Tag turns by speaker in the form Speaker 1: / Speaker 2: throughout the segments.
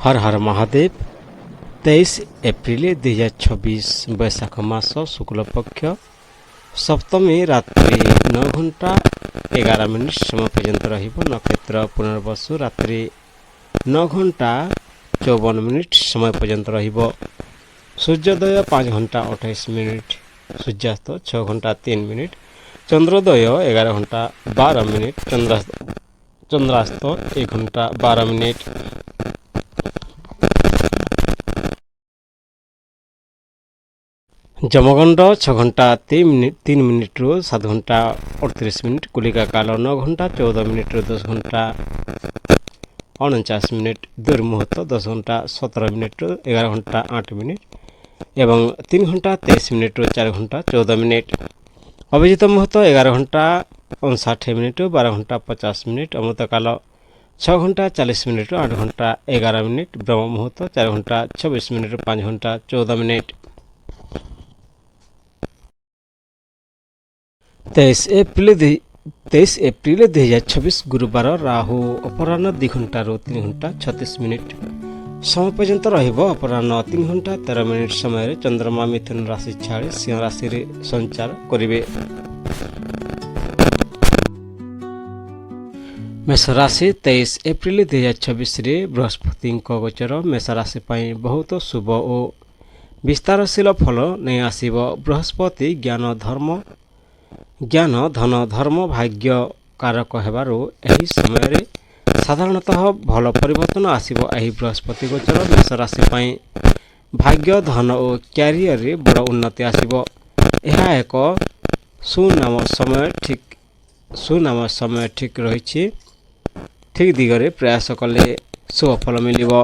Speaker 1: हर हर Mahadev 23 April 2026 बैशाख मास शुक्लपक्ष सप्तमी रात्रि 9 घंटा 11 minute समय पर्यंत रहिबो। नक्षत्र पुनर्वसु रात्रि 9 घंटा 54 मिनिट समय पर्यंत रहिबो। सूर्योदय 5 घंटा 28 मिनिट, सूर्यास्त 6 घंटा 3 मिनिट, चंद्रोदय 11 घंटा 12 मिनिट, चंद्रास्त 1 घंटा 12 मिनिट। जमगंड 6 घंटा 3 मिनिट रु 7 घंटा 38 मिनिट, कुलिका काल 9 घंटा 14 मिनिट रु 10 घंटा 49 मिनिट, दुर्मुहूर्त 10 घंटा 17 मिनिट रु 11 घंटा 8 मिनिट एवं 3 घंटा 23 मिनिट रु 4 घंटा 14 मिनिट। अभिजित मुहूर्त 11 घंटा 59 मिनिट रु 12 घंटा 50 मिनिट, अमृत काल 6 घंटा 40 मिनिट रु 8 घंटा 11 मिनिट, ब्रह्म मुहूर्त 4 घंटा 26 मिनिट रु 5 घंटा 14 मिनिट। 23 एप्रिल 2026 गुरुवार राहु अपराह्न 2 घंटा 3 घंटा 36 मिनिट समय पर्यंत रहिबो। अपराह्न 3 घंटा 13 मिनिट समय चंद्रमा मिथुन राशि छाड़ी सिंह राशि रे संचार करिवे। मेष राशि 23 एप्रिल 2026 रे बृहस्पति गोचर मेष राशि पई बहुत शुभ और विस्तारशील फल नहीं आसीबो। बृहस्पति ज्ञान धन धर्म भाग्य कारक हेबारु एही समय साधारणतः भल परिवर्तन आसीबो। एही बृहस्पति गोचर मेष राशि पई भाग्य धन और क्यारियर रे बड़ उन्नति आसीबो। यह एक सुनाम समय ठीक रही, ठीक दिगरे प्रयास कले शुभ फल मिलिबो।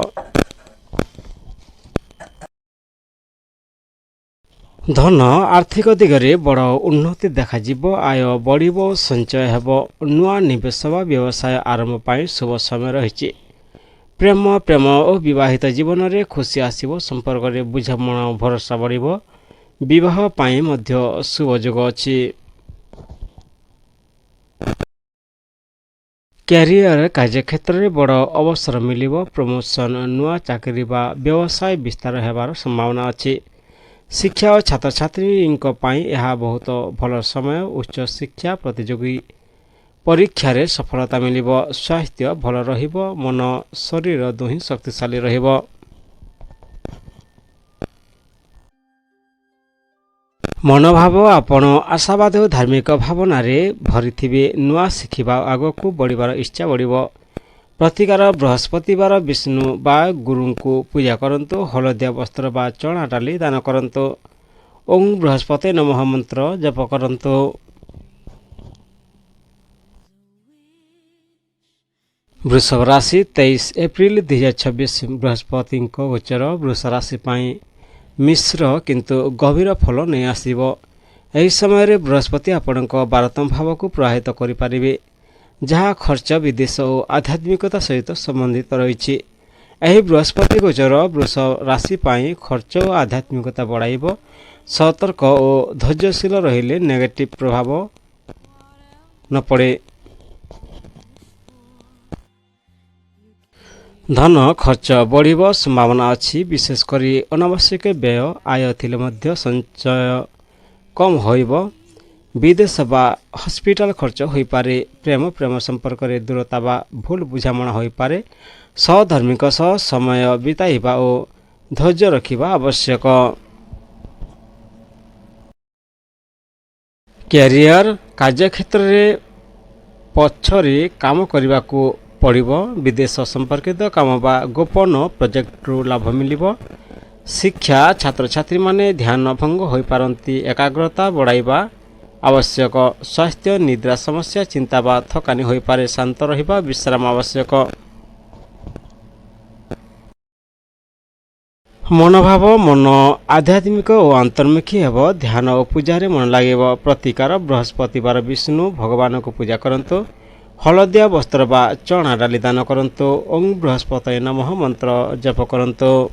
Speaker 1: धन आर्थिक दिगरे बड़ उन्नति देखाजिबो, आय बढ़िबो, संचय हेबो, नुआ निवेश वा व्यवसाय आरंभ पाई शुभ समय रहिछि। प्रेम और विवाहित जीवन रे खुशी आसीबो, संपर्क रे बुझामणा भरोसा बढ़िबो, विवाह पाई मध्य शुभ योग अछि। क्यारियर कार्यक्षेत्र रे बड़ अवसर मिलिबो, प्रमोशन नुआ चाकरी वा व्यवसाय विस्तार हेबार संभावना अछि। शिक्षा और छात्र छात्री पाई यह बहुत भल समय, उच्च शिक्षा प्रतियोगी परीक्षा रे सफलता मिलिबो। स्वास्थ्य भल रहिबो, मन शरीर दुहि शक्तिशाली रहिबो। मनोभाव आपण आशावाद और धार्मिक भावना रे भरिथिबे, नुआ शिखिबा आगको बढ़िबार इच्छा बढ़िबो। प्रतिकार बृहस्पतिवार विष्णु बा गुरु को पूजा करंतु, हलदिया वस्त्र बा चना डाली दान करंतु, ओं बृहस्पति नमः मंत्र जप करंतु। वृषभ राशि 23 एप्रिल 2026 बृहस्पति गोचर वृष राशि पाई मिश्र किंतु गभीर फल नहीं आसीबो। एही समय बृहस्पति आपणक 12तम भाव को प्रभावित करि पारिबे, जहाँ खर्च विदेश और आध्यात्मिकता सहित संबंधित रही। यही बृहस्पति गोचर वृष राशि पाई खर्च और आध्यात्मिकता बढ़ाइब। सतर्क और धैर्यशील रहिले नेगेटिव प्रभाव न पड़े। धन खर्च बढ़िब संभावना अच्छी, विशेषकर अनावश्यक व्यय आय थिले मध्य संचय कम होइब। विदेश बा हॉस्पिटल खर्च हो पारे। प्रेम संपर्क रे दूरता बा भूल बुझामणा हो पारे। सहधर्मिक सह समय बिताइबा और धैर्य रखिबा आवश्यक। कैरियर कार्यक्षेत्र रे पछरे काम करने को पड़िबो। विदेश संपर्कित काम बा गोपन प्रोजेक्ट रु लाभ मिलिबो। शिक्षा छात्र छात्री माने ध्यान भंग हो पारंती, एकाग्रता बढ़ाइबा आवश्यक। स्वास्थ्य निद्रा समस्या चिंता बा थकानी हो पारे, शांत रहिबा विश्राम आवश्यक। मनोभाव मन आध्यात्मिक और अंतर्मुखी हेब, ध्यान और पूजा मन लगे। प्रतिकार बृहस्पतिवार विष्णु भगवान को पूजा करंतु, हलदिया वस्त्र बा चना डाली दान करंतु, ओं बृहस्पति नमः मंत्र जप करंतु।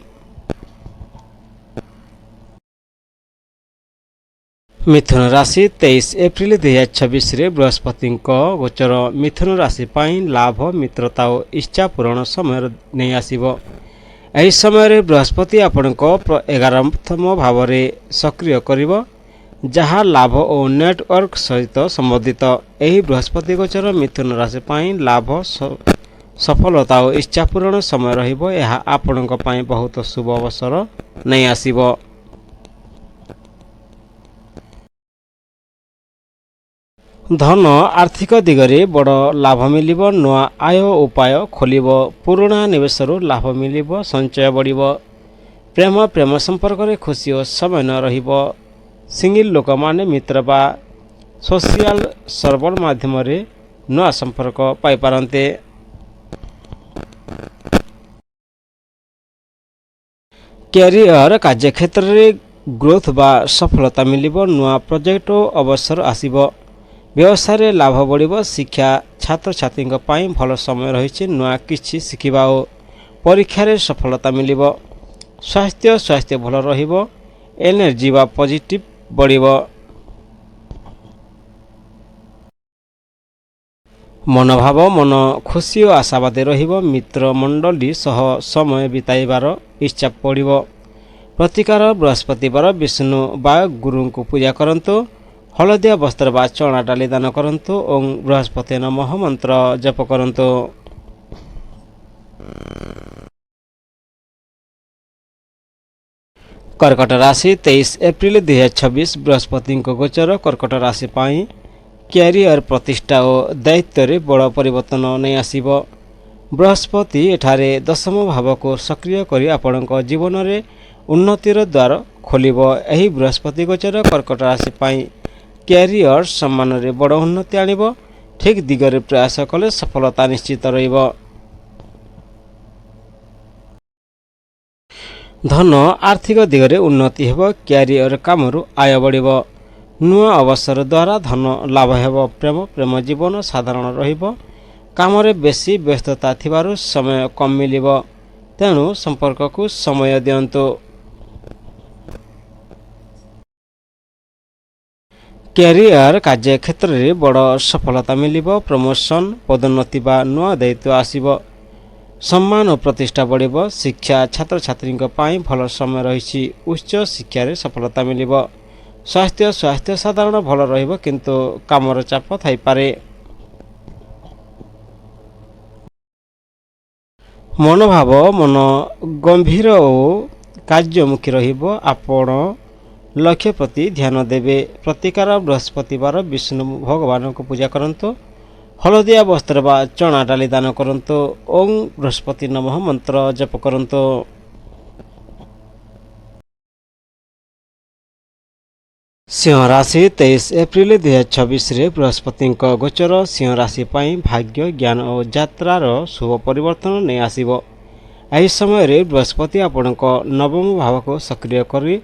Speaker 1: मिथुन राशि 23 एप्रिल 2026 रे बृहस्पति गोचर मिथुन राशि पाई लाभ, मित्रता और इच्छा पूरण समय नहीं आसीबो। ଏହି ସମୟରେ ବୃହସ୍ପତି ଆପଣଙ୍କ 11ତମ ଭାବରେ ସକ୍ରିୟ କରିବ, ଯାହା ଲାଭ ଓ ନେଟୱାର୍କ ସହିତ ସମ୍ବନ୍ଧିତ। ଏହି ବୃହସ୍ପତି ଗୋଚର ମିଥୁନ ରାଶି ପାଇଁ ଲାଭ, ସଫଳତା ଓ ଇଚ୍ଛା ପୂରଣ ସମୟ ରହିବ। ଏହା ଆପଣଙ୍କ ପାଇଁ ବହୁତ ଶୁଭ ଅବସର ନେଇ ଆସିବ। ଧନ ଆର୍ଥିକ ଦିଗରେ ବଡ଼ ଲାଭ ମିଳିବ। ନୂଆ ଆୟ ଉପାୟ ଖୋଲିବ। ପୁରୁଣା ନିବେଶରୁ ଲାଭ ମିଳିବ। ସଞ୍ଚୟ ବଢ଼ିବ। ପ୍ରେମ ସମ୍ପର୍କରେ ଖୁସି ଓ ସମୟ ରହିବ। ସିଙ୍ଗଲ ଲୋକମାନେ ମିତ୍ର ବା ସୋସିଆଲ ସର୍ଭର ମାଧ୍ୟମରେ ନୂଆ ସମ୍ପର୍କ ପାଇପାରନ୍ତି। କ୍ୟାରିୟର କାର୍ଯ୍ୟକ୍ଷେତ୍ରରେ ଗ୍ରୋଥ ବା ସଫଳତା ମିଳିବ। ନୂଆ ପ୍ରୋଜେକ୍ଟ ଓ ଅବସର ଆସିବ। ବ୍ୟବସାୟରେ ଲାଭ ବଢ଼ିବ। ଶିକ୍ଷା ଛାତ୍ରଛାତ୍ରୀଙ୍କ ପାଇଁ ଭଲ ସମୟ ରହିଛି। ନୂଆ କିଛି ଶିଖିବା ଓ ପରୀକ୍ଷାରେ ସଫଳତା ମିଳିବ। ସ୍ୱାସ୍ଥ୍ୟ ଭଲ ରହିବ। ଏନର୍ଜି ବା ପଜିଟିଭ ବଢ଼ିବ। ମନୋଭାବ ମନ ଖୁସି ଓ ଆଶାବାଦୀ ରହିବ। ମିତ୍ର ମଣ୍ଡଳୀ ସହ ସମୟ ବିତାଇବାର ଇଚ୍ଛା ପଡ଼ିବ। ପ୍ରତିକାର ବୃହସ୍ପତିବାର ବିଷ୍ଣୁ ବା ଗୁରୁଙ୍କୁ ପୂଜା କରନ୍ତୁ। ହଳଦିଆ ବସ୍ତ୍ର ବା ଚଣା ଡାଲି ଦାନ କରନ୍ତୁ ଓ ବୃହସ୍ପତି ନମଃ ମନ୍ତ୍ର ଜପ କରନ୍ତୁ। କର୍କଟ ରାଶି 23 ଏପ୍ରିଲ 2026 ବୃହସ୍ପତିଙ୍କ ଗୋଚର କର୍କଟ ରାଶି ପାଇଁ କ୍ୟାରିୟର ପ୍ରତିଷ୍ଠା ଓ ଦାୟିତ୍ୱରେ ବଡ଼ ପରିବର୍ତ୍ତନ ନେଇ ଆସିବ। ବୃହସ୍ପତି ଏଠାରେ ଦଶମ ଭାବକୁ ସକ୍ରିୟ କରି ଆପଣଙ୍କ ଜୀବନରେ ଉନ୍ନତିର ଦ୍ୱାର ଖୋଲିବ। ଏହି ବୃହସ୍ପତି ଗୋଚର କର୍କଟ ରାଶି ପାଇଁ କ୍ୟାରିୟର ସମ୍ମାନରେ ବଡ଼ ଉନ୍ନତି ଆଣିବ। ଠିକ୍ ଦିଗରେ ପ୍ରୟାସ କଲେ ସଫଳତା ନିଶ୍ଚିତ ରହିବ। ଧନ ଆର୍ଥିକ ଦିଗରେ ଉନ୍ନତି ହେବ। କ୍ୟାରିୟର କାମରୁ ଆୟ ବଢ଼ିବ। ନୂଆ ଅବସର ଦ୍ୱାରା ଧନ ଲାଭ ହେବ। ପ୍ରେମ ଜୀବନ ସାଧାରଣ ରହିବ। କାମରେ ବେଶୀ ବ୍ୟସ୍ତତା ଥିବାରୁ ସମୟ କମ୍ ମିଳିବ, ତେଣୁ ସମ୍ପର୍କକୁ ସମୟ ଦିଅନ୍ତୁ। କ୍ୟାରିୟର କାର୍ଯ୍ୟକ୍ଷେତ୍ରରେ ବଡ଼ ସଫଳତା ମିଳିବ। ପ୍ରମୋସନ, ପଦୋନ୍ନତି ବା ନୂଆ ଦାୟିତ୍ୱ ଆସିବ। ସମ୍ମାନ ଓ ପ୍ରତିଷ୍ଠା ବଢ଼ିବ। ଶିକ୍ଷା ଛାତ୍ରଛାତ୍ରୀଙ୍କ ପାଇଁ ଭଲ ସମୟ ରହିଛି। ଉଚ୍ଚ ଶିକ୍ଷାରେ ସଫଳତା ମିଳିବ। ସ୍ୱାସ୍ଥ୍ୟ ସାଧାରଣ ଭଲ ରହିବ, କିନ୍ତୁ କାମର ଚାପ ଥାଇପାରେ। ମନୋଭାବ ମନ ଗମ୍ଭୀର ଓ କାର୍ଯ୍ୟମୁଖୀ ରହିବ। ଆପଣ ଲକ୍ଷ୍ୟ ପ୍ରତି ଧ୍ୟାନ ଦେବେ। ପ୍ରତିକାର ବୃହସ୍ପତିବାର ବିଷ୍ଣୁ ଭଗବାନଙ୍କୁ ପୂଜା କରନ୍ତୁ। ହଳଦିଆ ବସ୍ତ୍ର ବା ଚଣା ଡାଲି ଦାନ କରନ୍ତୁ। ଓಂ ବୃହସ୍ପତି ନମଃ ମନ୍ତ୍ର ଜପ କରନ୍ତୁ। ସିଂହ ରାଶି 23 ଏପ୍ରିଲ 2026ରେ ବୃହସ୍ପତିଙ୍କ ଗୋଚର ସିଂହ ରାଶି ପାଇଁ ଭାଗ୍ୟ, ଜ୍ଞାନ ଓ ଯାତ୍ରାର ଶୁଭ ପରିବର୍ତ୍ତନ ନେଇ ଆସିବ। ଏହି ସମୟରେ ବୃହସ୍ପତି ଆପଣଙ୍କ ନବମ ଭାବକୁ ସକ୍ରିୟ କରି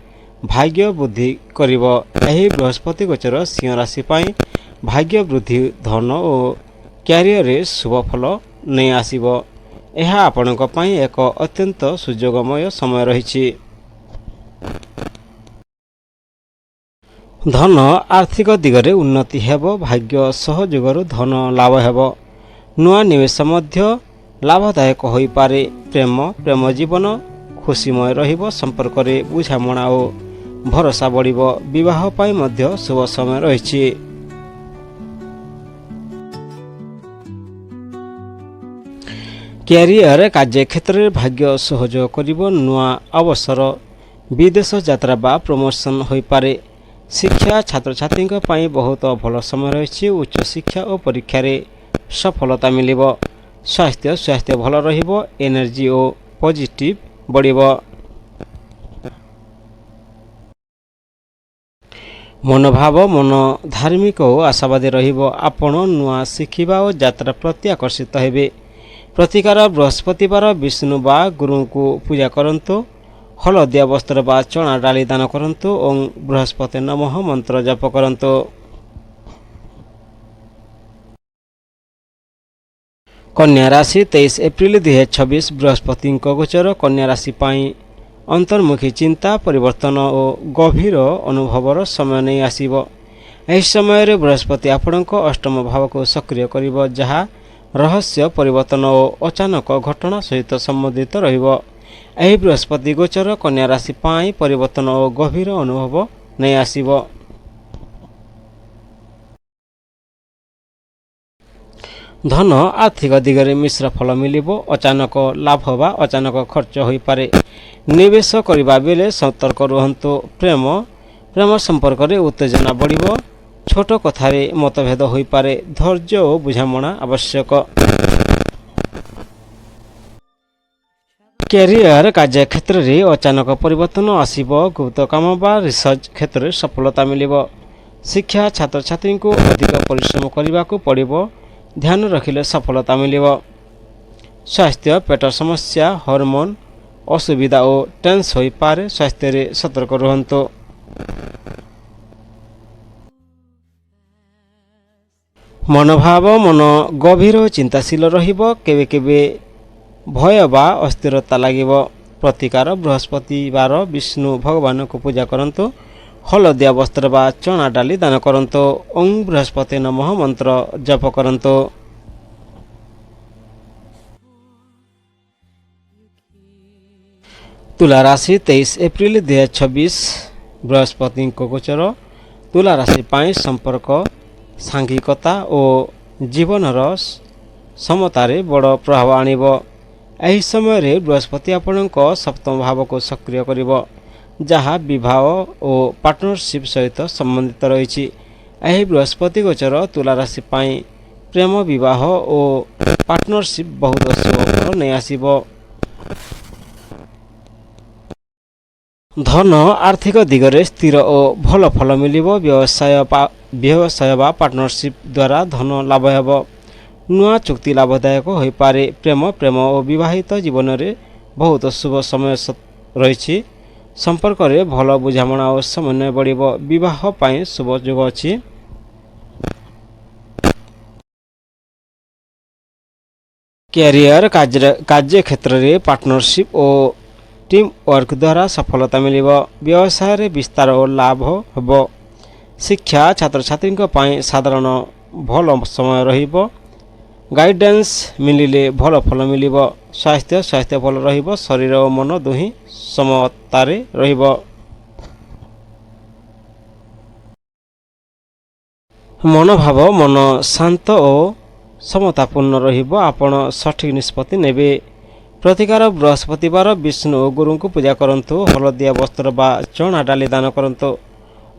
Speaker 1: ଭାଗ୍ୟ ବୃଦ୍ଧି କରିବ। ଏହି ବୃହସ୍ପତି ଗୋଚର ସିଂହ ରାଶି ପାଇଁ ଭାଗ୍ୟ ବୃଦ୍ଧି, ଧନ ଓ କ୍ୟାରିୟରରେ ଶୁଭ ଫଳ ନେଇ ଆସିବ। ଏହା ଆପଣଙ୍କ ପାଇଁ ଏକ ଅତ୍ୟନ୍ତ ସୁଯୋଗମୟ ସମୟ ରହିଛି। ଧନ ଆର୍ଥିକ ଦିଗରେ ଉନ୍ନତି ହେବ। ଭାଗ୍ୟ ସହଯୋଗରୁ ଧନ ଲାଭ ହେବ। ନୂଆ ନିବେଶ ମଧ୍ୟ ଲାଭଦାୟକ ହୋଇପାରେ। ପ୍ରେମ ଜୀବନ ଖୁସିମୟ ରହିବ। ସମ୍ପର୍କରେ ବୁଝାମଣା ଓ ଭରସା ବଢ଼ିବ। ବିବାହ ପାଇଁ ମଧ୍ୟ ଶୁଭ ସମୟ ରହିଛି। କ୍ୟାରିୟର କାର୍ଯ୍ୟକ୍ଷେତ୍ରରେ ଭାଗ୍ୟ ସହଯୋଗ କରିବ। ନୂଆ ଅବସର, ବିଦେଶ ଯାତ୍ରା ବା ପ୍ରମୋସନ ହୋଇପାରେ। ଶିକ୍ଷା ଛାତ୍ରଛାତ୍ରୀଙ୍କ ପାଇଁ ବହୁତ ଭଲ ସମୟ ରହିଛି। ଉଚ୍ଚ ଶିକ୍ଷା ଓ ପରୀକ୍ଷାରେ ସଫଳତା ମିଳିବ। ସ୍ୱାସ୍ଥ୍ୟ ଭଲ ରହିବ। ଏନର୍ଜି ଓ ପଜିଟିଭ ବଢ଼ିବ। ମନୋଭାବ ମନ ଧାର୍ମିକ ଓ ଆଶାବାଦୀ ରହିବ। ଆପଣ ନୂଆ ଶିଖିବା ଓ ଯାତ୍ରା ପ୍ରତି ଆକର୍ଷିତ ହେବେ। ପ୍ରତିକାର ବୃହସ୍ପତିବାର ବିଷ୍ଣୁ ବା ଗୁରୁଙ୍କୁ ପୂଜା କରନ୍ତୁ। ହଳଦିଆ ବସ୍ତ୍ର ବା ଚଣା ଡାଲି ଦାନ କରନ୍ତୁ ଓ ବୃହସ୍ପତି ନମଃ ମନ୍ତ୍ର ଜପ କରନ୍ତୁ। କନ୍ୟା ରାଶି 23 ଏପ୍ରିଲ 2026 ବୃହସ୍ପତିଙ୍କ ଗୋଚର କନ୍ୟା ରାଶି ପାଇଁ ଅନ୍ତର୍ମୁଖୀ ଚିନ୍ତା, ପରିବର୍ତ୍ତନ ଓ ଗଭୀର ଅନୁଭବର ସମୟ ନେଇ ଆସିବ। ଏହି ସମୟରେ ବୃହସ୍ପତି ଆପଣଙ୍କ ଅଷ୍ଟମ ଭାବକୁ ସକ୍ରିୟ କରିବ, ଯାହା ରହସ୍ୟ, ପରିବର୍ତ୍ତନ ଓ ଅଚାନକ ଘଟଣା ସହିତ ସମ୍ବନ୍ଧିତ ରହିବ। ଏହି ବୃହସ୍ପତି ଗୋଚର କନ୍ୟା ରାଶି ପାଇଁ ପରିବର୍ତ୍ତନ ଓ ଗଭୀର ଅନୁଭବ ନେଇ ଆସିବ। ଧନ ଆର୍ଥିକ ଦିଗରେ ମିଶ୍ର ଫଳ ମିଳିବ। ଅଚାନକ ଲାଭ ବା ଅଚାନକ ଖର୍ଚ୍ଚ ହୋଇପାରେ। ନିବେଶ କରିବା ବେଳେ ସତର୍କ ରୁହନ୍ତୁ। ପ୍ରେମ ସମ୍ପର୍କରେ ଉତ୍ତେଜନା ବଢ଼ିବ। ଛୋଟ କଥାରେ ମତଭେଦ ହୋଇପାରେ। ଧୈର୍ଯ୍ୟ ଓ ବୁଝାମଣା ଆବଶ୍ୟକ। କ୍ୟାରିୟର କାର୍ଯ୍ୟକ୍ଷେତ୍ରରେ ଅଚାନକ ପରିବର୍ତ୍ତନ ଆସିବ। ଗୁପ୍ତ କାମ ବା ରିସର୍ଚ୍ଚ କ୍ଷେତ୍ରରେ ସଫଳତା ମିଳିବ। ଶିକ୍ଷା ଛାତ୍ରଛାତ୍ରୀଙ୍କୁ ଅଧିକ ପରିଶ୍ରମ କରିବାକୁ ପଡ଼ିବ। ଧ୍ୟାନ ରଖିଲେ ସଫଳତା ମିଳିବ। ସ୍ୱାସ୍ଥ୍ୟ ପେଟ ସମସ୍ୟା, ହରମୋନ ଅସୁବିଧା ଓ ଟେନ୍ସ ହୋଇପାରେ। ସ୍ୱାସ୍ଥ୍ୟରେ ସତର୍କ ରୁହନ୍ତୁ। ମନୋଭାବ ମନ ଗଭୀର ଚିନ୍ତାଶୀଳ ରହିବ। କେବେ କେବେ ଭୟ ବା ଅସ୍ଥିରତା ଲାଗିବ। ପ୍ରତିକାର ବୃହସ୍ପତିବାର ବିଷ୍ଣୁ ଭଗବାନଙ୍କୁ ପୂଜା କରନ୍ତୁ। ହଳଦିଆ ବସ୍ତ୍ର ବା ଚଣା ଡାଲି ଦାନ କରନ୍ତୁ। ଓಂ ବୃହସ୍ପତି ନମଃ ମନ୍ତ୍ର ଜପ କରନ୍ତୁ। ତୁଲା ରାଶି 23 ଏପ୍ରିଲ 2026 ବୃହସ୍ପତିଙ୍କ ଗୋଚର ତୁଲା ରାଶି ପାଇଁ ସମ୍ପର୍କ, ସାଙ୍ଗିକତା ଓ ଜୀବନର ସମତାରେ ବଡ଼ ପ୍ରଭାବ ଆଣିବ। ଏହି ସମୟରେ ବୃହସ୍ପତି ଆପଣଙ୍କ ସପ୍ତମ ଭାବକୁ ସକ୍ରିୟ କରିବ, ଯାହା ବିବାହ ଓ ପାର୍ଟନରସିପ୍ ସହିତ ସମ୍ବନ୍ଧିତ ରହିଛି। ଏହି ବୃହସ୍ପତି ଗୋଚର ତୁଲା ରାଶି ପାଇଁ ପ୍ରେମ, ବିବାହ ଓ ପାର୍ଟନରସିପ୍ ବହୁତ ଶୁଭ ଫଳ ନେଇ ଆସିବ। ଧନ ଆର୍ଥିକ ଦିଗରେ ସ୍ଥିର ଓ ଭଲ ଫଳ ମିଳିବ। ବ୍ୟବସାୟ ବା ପାର୍ଟନରସିପ୍ ଦ୍ୱାରା ଧନ ଲାଭ ହେବ। ନୂଆ ଚୁକ୍ତି ଲାଭଦାୟକ ହୋଇପାରେ। ପ୍ରେମ ଓ ବିବାହିତ ଜୀବନରେ ବହୁତ ଶୁଭ ସମୟ ରହିଛି। ସମ୍ପର୍କରେ ଭଲ ବୁଝାମଣା ଓ ସମନ୍ୱୟ ବଢ଼ିବ। ବିବାହ ପାଇଁ ଶୁଭ ଯୋଗ ଅଛି। କ୍ୟାରିୟର କାର୍ଯ୍ୟକ୍ଷେତ୍ରରେ ପାର୍ଟନରସିପ୍ ଓ ଟିମ୍ ୱାର୍କ ଦ୍ୱାରା ସଫଳତା ମିଳିବ। ବ୍ୟବସାୟରେ ବିସ୍ତାର ଓ ଲାଭ ହେବ। ଶିକ୍ଷା ଛାତ୍ରଛାତ୍ରୀଙ୍କ ପାଇଁ ସାଧାରଣ ଭଲ ସମୟ ରହିବ। ଗାଇଡାନ୍ସ ମିଳିଲେ ଭଲ ଫଳ ମିଳିବ। ସ୍ୱାସ୍ଥ୍ୟ ଭଲ ରହିବ। ଶରୀର ଓ ମନ ଦୁହେଁ ସମତାରେ ରହିବ। ମନୋଭାବ ମନ ଶାନ୍ତ ଓ ସମତାପୂର୍ଣ୍ଣ ରହିବ। ଆପଣ ସଠିକ୍ ନିଷ୍ପତ୍ତି ନେବେ। ପ୍ରତିକାର ବୃହସ୍ପତିବାର ବିଷ୍ଣୁ ଓ ଗୁରୁଙ୍କୁ ପୂଜା କରନ୍ତୁ। ହଳଦିଆ ବସ୍ତ୍ର ବା ଚଣା ଡାଲି ଦାନ କରନ୍ତୁ।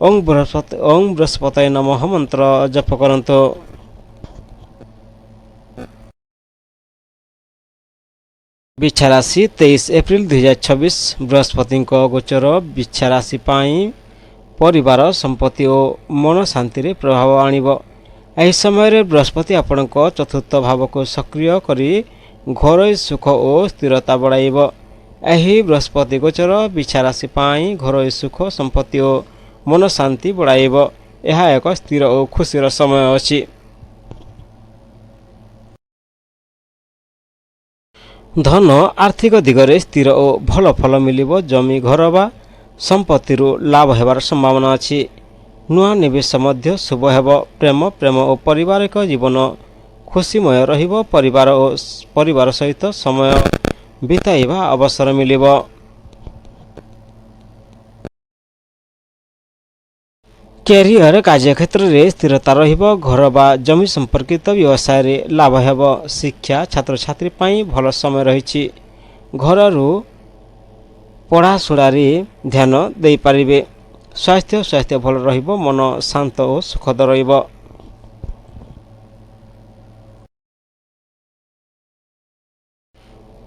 Speaker 1: ଓಂ ବୃହସ୍ପତି ନମଃ ମନ୍ତ୍ର ଜପ କରନ୍ତୁ। ବିଛା ରାଶି 23 ଏପ୍ରିଲ 2026 ବୃହସ୍ପତିଙ୍କ ଗୋଚର ବିଛା ରାଶି ପାଇଁ ପରିବାର, ସମ୍ପତ୍ତି ଓ ମନ ଶାନ୍ତିରେ ପ୍ରଭାବ ଆଣିବ। ଏହି ସମୟରେ ବୃହସ୍ପତି ଆପଣଙ୍କ ଚତୁର୍ଥ ଭାବକୁ ସକ୍ରିୟ କରି ଘରୋଇ ସୁଖ ଓ ସ୍ଥିରତା ବଢ଼ାଇବ। ଏହି ବୃହସ୍ପତି ଗୋଚର ବିଛା ରାଶି ପାଇଁ ଘରୋଇ ସୁଖ, ସମ୍ପତ୍ତି ଓ ମନ ଶାନ୍ତି ବଢ଼ାଇବ। ଏହା ଏକ ସ୍ଥିର ଓ ଖୁସିର ସମୟ ଅଛି। ଧନ ଆର୍ଥିକ ଦିଗରେ ସ୍ଥିର ଓ ଭଲ ଫଳ ମିଳିବ। ଜମି, ଘର ବା ସମ୍ପତ୍ତିରୁ ଲାଭ ହେବାର ସମ୍ଭାବନା ଅଛି। ନୂଆ ନିବେଶ ମଧ୍ୟ ଶୁଭ ହେବ। ପ୍ରେମ ଓ ପାରିବାରିକ ଜୀବନ ଖୁସିମୟ ରହିବ। ପରିବାର ସହିତ ସମୟ ବିତାଇବା ଅବସର ମିଳିବ। କ୍ୟାରିୟର କାର୍ଯ୍ୟକ୍ଷେତ୍ରରେ ସ୍ଥିରତା ରହିବ। ଘର ବା ଜମି ସମ୍ପର୍କିତ ବ୍ୟବସାୟରେ ଲାଭ ହେବ। ଶିକ୍ଷା ଛାତ୍ରଛାତ୍ରୀ ପାଇଁ ଭଲ ସମୟ ରହିଛି। ଘରରୁ ପଢ଼ାଶୁଣାରେ ଧ୍ୟାନ ଦେଇପାରିବେ। ସ୍ୱାସ୍ଥ୍ୟ ଭଲ ରହିବ। ମନ ଶାନ୍ତ ଓ ସୁଖଦ ରହିବ।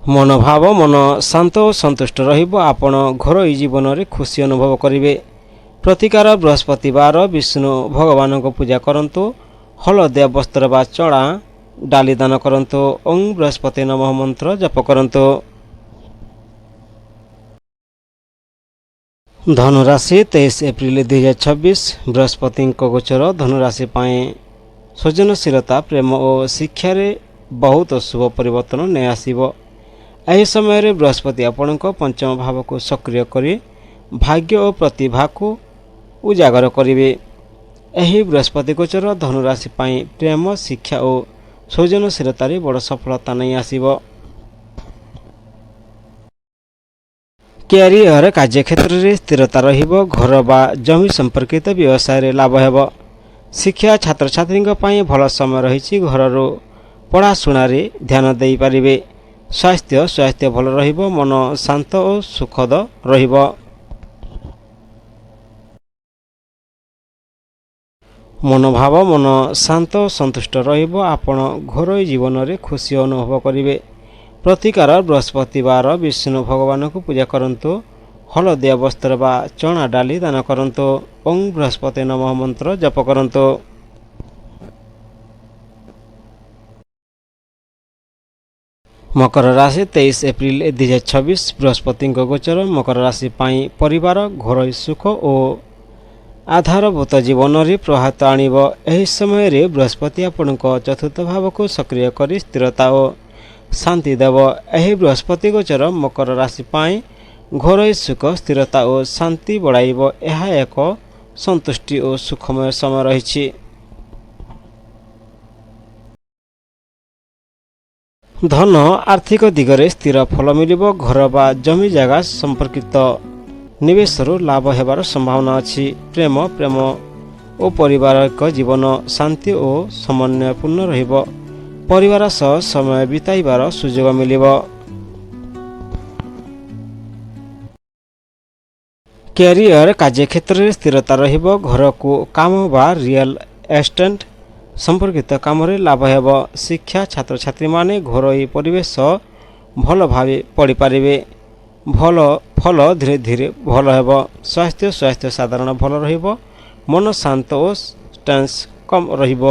Speaker 1: ମନୋଭାବ ମନ ଶାନ୍ତ ଓ ସନ୍ତୁଷ୍ଟ ରହିବ। ଆପଣ ଘରୋଇ ଜୀବନରେ ଖୁସି ଅନୁଭବ କରିବେ। ପ୍ରତିକାର ବୃହସ୍ପତିବାର ବିଷ୍ଣୁ ଭଗବାନଙ୍କ ପୂଜା କରନ୍ତୁ। ହଳଦିଆ ବସ୍ତ୍ର ବା ଚଣା ଡାଲି ଦାନ କରନ୍ତୁ। ଓಂ ବୃହସ୍ପତି ନମଃ ମନ୍ତ୍ର ଜପ କରନ୍ତୁ। ଧନୁରାଶି 23 ଏପ୍ରିଲ 2026 ବୃହସ୍ପତିଙ୍କ ଗୋଚର ଧନୁରାଶି ପାଇଁ ସୃଜନଶୀଳତା, ପ୍ରେମ ଓ ଶିକ୍ଷାରେ ବହୁତ ଶୁଭ ପରିବର୍ତ୍ତନ ନେଇ ଆସିବ। ଏହି ସମୟରେ ବୃହସ୍ପତି ଆପଣଙ୍କ ପଞ୍ଚମ ଭାବକୁ ସକ୍ରିୟ କରି ଭାଗ୍ୟ ଓ ପ୍ରତିଭାକୁ ଉଜାଗର କରିବେ। ଏହି ବୃହସ୍ପତି ଗୋଚର ଧନୁରାଶି ପାଇଁ ପ୍ରେମ, ଶିକ୍ଷା ଓ ସୃଜନଶୀଳତାରେ ବଡ଼ ସଫଳତା ନେଇ ଆସିବ। କ୍ୟାରିୟର କାର୍ଯ୍ୟକ୍ଷେତ୍ରରେ ସ୍ଥିରତା ରହିବ। ଘର ବା ଜମି ସମ୍ପର୍କିତ ବ୍ୟବସାୟରେ ଲାଭ ହେବ। ଶିକ୍ଷା ଛାତ୍ରଛାତ୍ରୀଙ୍କ ପାଇଁ ଭଲ ସମୟ ରହିଛି। ଘରରୁ ପଢ଼ାଶୁଣାରେ ଧ୍ୟାନ ଦେଇପାରିବେ। ସ୍ୱାସ୍ଥ୍ୟ ଭଲ ରହିବ। ମନ ଶାନ୍ତ ଓ ସୁଖଦ ରହିବ। ମନୋଭାବ ମନ ଶାନ୍ତ ଓ ସନ୍ତୁଷ୍ଟ ରହିବ। ଆପଣ ଘରୋଇ ଜୀବନରେ ଖୁସି ଅନୁଭବ କରିବେ। ପ୍ରତିକାର ବୃହସ୍ପତିବାର ବିଷ୍ଣୁ ଭଗବାନଙ୍କୁ ପୂଜା କରନ୍ତୁ। ହଳଦିଆ ବସ୍ତ୍ର ବା ଚଣା ଡାଲି ଦାନ କରନ୍ତୁ। ଓಂ ବୃହସ୍ପତି ନମଃ ମନ୍ତ୍ର ଜପ କରନ୍ତୁ। ମକର ରାଶି 23 ଏପ୍ରିଲ 2026 ବୃହସ୍ପତିଙ୍କ ଗୋଚର ମକର ରାଶି ପାଇଁ ପରିବାର ଘରୋଇ ସୁଖ ଓ ଆଧାରଭୂତ ଜୀବନରେ ପ୍ରଭାତ ଆଣିବ। ଏହି ସମୟରେ ବୃହସ୍ପତି ଆପଣଙ୍କ ଚତୁର୍ଥ ଭାବକୁ ସକ୍ରିୟ କରି ସ୍ଥିରତା ଓ ଶାନ୍ତି ଦେବ। ଏହି ବୃହସ୍ପତି ଗୋଚର ମକର ରାଶି ପାଇଁ ଘରୋଇ ସୁଖ ସ୍ଥିରତା ଓ ଶାନ୍ତି ବଢ଼ାଇବ। ଏହା ଏକ ସନ୍ତୁଷ୍ଟି ଓ ସୁଖମୟ ସମୟ ରହିଛି। ଧନ ଆର୍ଥିକ ଦିଗରେ ସ୍ଥିର ଫଳ ମିଳିବ। ଘର ବା ଜମି ଜାଗା ସମ୍ପର୍କିତ ନିବେଶରୁ ଲାଭ ହେବାର ସମ୍ଭାବନା ଅଛି। ପ୍ରେମ ଓ ପାରିବାରିକ ଜୀବନ ଶାନ୍ତି ଓ ସମନ୍ୱୟପୂର୍ଣ୍ଣ ରହିବ। ପରିବାର ସହ ସମୟ ବିତାଇବାର ସୁଯୋଗ ମିଳିବ। କ୍ୟାରିୟର କାର୍ଯ୍ୟକ୍ଷେତ୍ରରେ ସ୍ଥିରତା ରହିବ। ଘରକୁ କାମ ବା ରିଅଲ ଏଷ୍ଟେଟ୍ ସମ୍ପର୍କିତ କାମରେ ଲାଭ ହେବ। ଶିକ୍ଷା ଛାତ୍ରଛାତ୍ରୀମାନେ ଘରୋଇ ପରିବେଶ ଭଲ ଭାବେ ପଢ଼ିପାରିବେ। ଫଳ ଧୀରେ ଧୀରେ ଭଲ ହେବ। ସ୍ୱାସ୍ଥ୍ୟ ସାଧାରଣ ଭଲ ରହିବ। ମନ ଶାନ୍ତ ଓ ଟେନ୍ସ କମ୍ ରହିବ।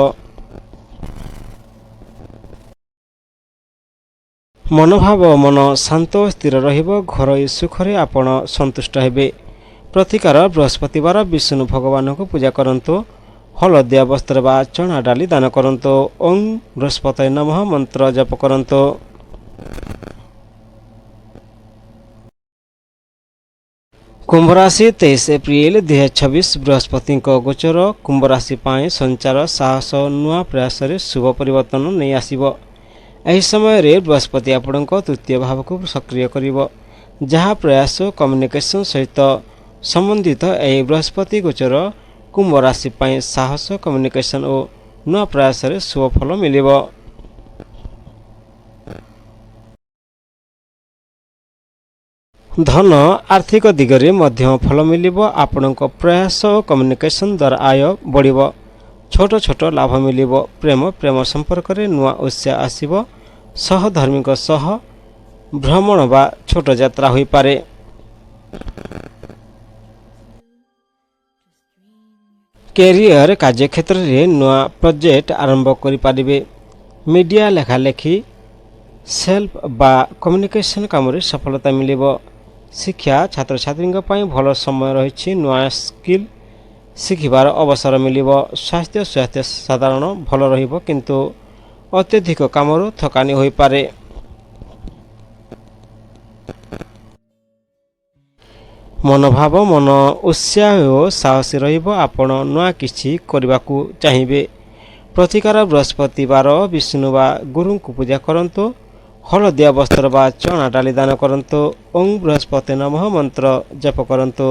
Speaker 1: ମନୋଭାବ ମନ ଶାନ୍ତ ଓ ସ୍ଥିର ରହିବ। ଘରୋଇ ସୁଖରେ ଆପଣ ସନ୍ତୁଷ୍ଟ ହେବେ। ପ୍ରତିକାର ବୃହସ୍ପତିବାର ବିଷ୍ଣୁ ଭଗବାନଙ୍କୁ ପୂଜା କରନ୍ତୁ। ହଳଦିଆ ବସ୍ତ୍ର ବା ଚଣା ଡାଲି ଦାନ କରନ୍ତୁ। ଓಂ ବୃହସ୍ପତି ନମଃ ମନ୍ତ୍ର ଜପ କରନ୍ତୁ। କୁମ୍ଭ ରାଶି 23 ଏପ୍ରିଲ 2026 ବୃହସ୍ପତିଙ୍କ ଗୋଚର କୁମ୍ଭ ରାଶି ପାଇଁ ସଞ୍ଚାର ସାହସ ନୂଆ ପ୍ରୟାସରେ ଶୁଭ ପରିବର୍ତ୍ତନ ନେଇ ଆସିବ। ଏହି ସମୟରେ ବୃହସ୍ପତି ଆପଣଙ୍କ ତୃତୀୟ ଭାବକୁ ସକ୍ରିୟ କରିବ, ଯାହା ପ୍ରୟାସ ଓ କମ୍ୟୁନିକେସନ ସହିତ ସମ୍ବନ୍ଧିତ। ଏହି ବୃହସ୍ପତି ଗୋଚର କୁମ୍ଭ ରାଶି ପାଇଁ ସାହସ କମ୍ୟୁନିକେସନ ଓ ନୂଆ ପ୍ରୟାସରେ ଶୁଭ ଫଳ ମିଳିବ। ଧନ ଆର୍ଥିକ ଦିଗରେ ମଧ୍ୟମ ଫଳ ମିଳିବ। ଆପଣଙ୍କ ପ୍ରୟାସ ଓ କମ୍ୟୁନିକେସନ ଦ୍ୱାରା ଆୟ ବଢ଼ିବ। ଛୋଟ ଲାଭ ମିଳିବ। ପ୍ରେମ ସମ୍ପର୍କରେ ନୂଆ ଉତ୍ସାହ ଆସିବ। ସହଧର୍ମୀଙ୍କ ସହ ଭ୍ରମଣ ବା ଛୋଟ ଯାତ୍ରା ହୋଇପାରେ। କ୍ୟାରିୟର କାର୍ଯ୍ୟକ୍ଷେତ୍ରରେ ନୂଆ ପ୍ରୋଜେକ୍ଟ ଆରମ୍ଭ କରିପାରିବେ। ମିଡ଼ିଆ ଲେଖାଲେଖି ସେଲ୍ଫ ବା କମ୍ୟୁନିକେସନ କାମରେ ସଫଳତା ମିଳିବ। ଶିକ୍ଷା ଛାତ୍ରଛାତ୍ରୀଙ୍କ ପାଇଁ ଭଲ ସମୟ ରହିଛି। ନୂଆ ସ୍କିଲ୍ ଶିଖିବାର ଅବସର ମିଳିବ। ସ୍ୱାସ୍ଥ୍ୟ ସାଧାରଣ ଭଲ ରହିବ, କିନ୍ତୁ ଅତ୍ୟଧିକ କାମରୁ ଥକାନି ହୋଇପାରେ। ମନୋଭାବ ମନ ଉତ୍ସାହ ଓ ସାହସୀ ରହିବ। ଆପଣ ନୂଆ କିଛି କରିବାକୁ ଚାହିଁବେ। ପ୍ରତିକାର ବୃହସ୍ପତିବାର ବିଷ୍ଣୁ ବା ଗୁରୁଙ୍କୁ ପୂଜା କରନ୍ତୁ। ହଳଦିଆ ବସ୍ତ୍ର ବା ଚଣା ଡାଲି ଦାନ କରନ୍ତୁ। ଓಂ ବୃହସ୍ପତି ନମଃ ମନ୍ତ୍ର ଜପ କରନ୍ତୁ।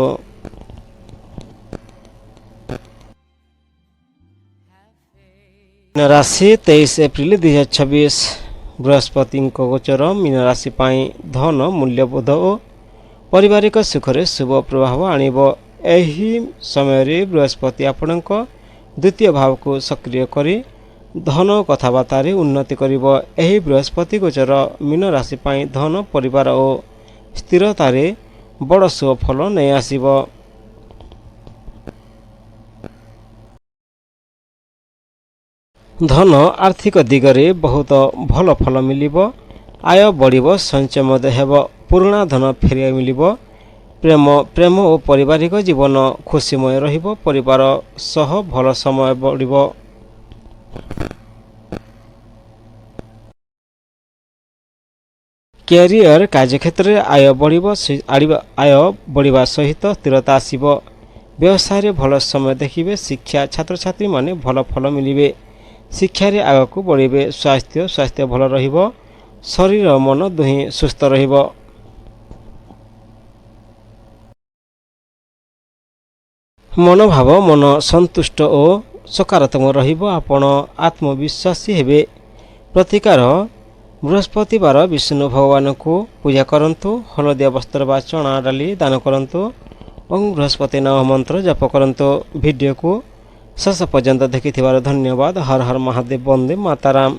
Speaker 1: ମୀନ ରାଶି 23 ଏପ୍ରିଲ 2026 ବୃହସ୍ପତିଙ୍କ ଗୋଚର ମୀନ ରାଶି ପାଇଁ ଧନ ମୂଲ୍ୟବୋଧ ଓ ପାରିବାରିକ ସୁଖରେ ଶୁଭ ପ୍ରଭାବ ଆଣିବ। ଏହି ସମୟରେ ବୃହସ୍ପତି ଆପଣଙ୍କ ଦ୍ୱିତୀୟ ଭାବକୁ ସକ୍ରିୟ କରି ଧନ ଓ କଥାବାର୍ତ୍ତାରେ ଉନ୍ନତି କରିବ। ଏହି ବୃହସ୍ପତି ଗୋଚର ମୀନ ରାଶି ପାଇଁ ଧନ ପରିବାର ଓ ସ୍ଥିରତାରେ ବଡ଼ ଶୁଭ ଫଳ ନେଇ ଆସିବ। ଧନ ଆର୍ଥିକ ଦିଗରେ ବହୁତ ଭଲ ଫଳ ମିଳିବ। ଆୟ ବଢ଼ିବ। ସଞ୍ଚୟ ମଧ୍ୟ ହେବ। ପୁରୁଣା ଧନ ଫେରି ମିଳିବ। ପ୍ରେମ ଓ ପାରିବାରିକ ଜୀବନ ଖୁସିମୟ ରହିବ। ପରିବାର ସହ ଭଲ ସମୟ ବଢ଼ିବ। କ୍ୟାରିୟର କାର୍ଯ୍ୟକ୍ଷେତ୍ରରେ ଆୟ ବଢ଼ିବା ସହିତ ସ୍ଥିରତା ଆସିବ। ବ୍ୟବସାୟରେ ଭଲ ସମୟ ଦେଖିବେ। ଶିକ୍ଷା ଛାତ୍ରଛାତ୍ରୀମାନେ ଭଲ ଫଳ ମିଳିବେ। ଶିକ୍ଷାରେ ଆଗକୁ ବଢ଼ିବେ। ସ୍ୱାସ୍ଥ୍ୟ ଭଲ ରହିବ। ଶରୀର ମନ ଦୁହେଁ ସୁସ୍ଥ ରହିବ। ମନୋଭାବ ମନ ସନ୍ତୁଷ୍ଟ ଓ ସକାରାତ୍ମକ ରହିବ। ଆପଣ ଆତ୍ମବିଶ୍ୱାସୀ ହେବେ। ପ୍ରତିକାର ବୃହସ୍ପତିବାର ବିଷ୍ଣୁ ଭଗବାନଙ୍କୁ ପୂଜା କରନ୍ତୁ। ହଳଦିଆ ବସ୍ତ୍ର ବା ଚଣା ଡାଲି ଦାନ କରନ୍ତୁ ଏବଂ ବୃହସ୍ପତି ନାମ ମନ୍ତ୍ର ଜପ କରନ୍ତୁ। ଭିଡ଼ିଓକୁ ଶେଷ ପର୍ଯ୍ୟନ୍ତ ଦେଖିଥିବାରୁ ଧନ୍ୟବାଦ। ହର ହର ମହାଦେବ, ବନ୍ଦେ ମାତାରାମ।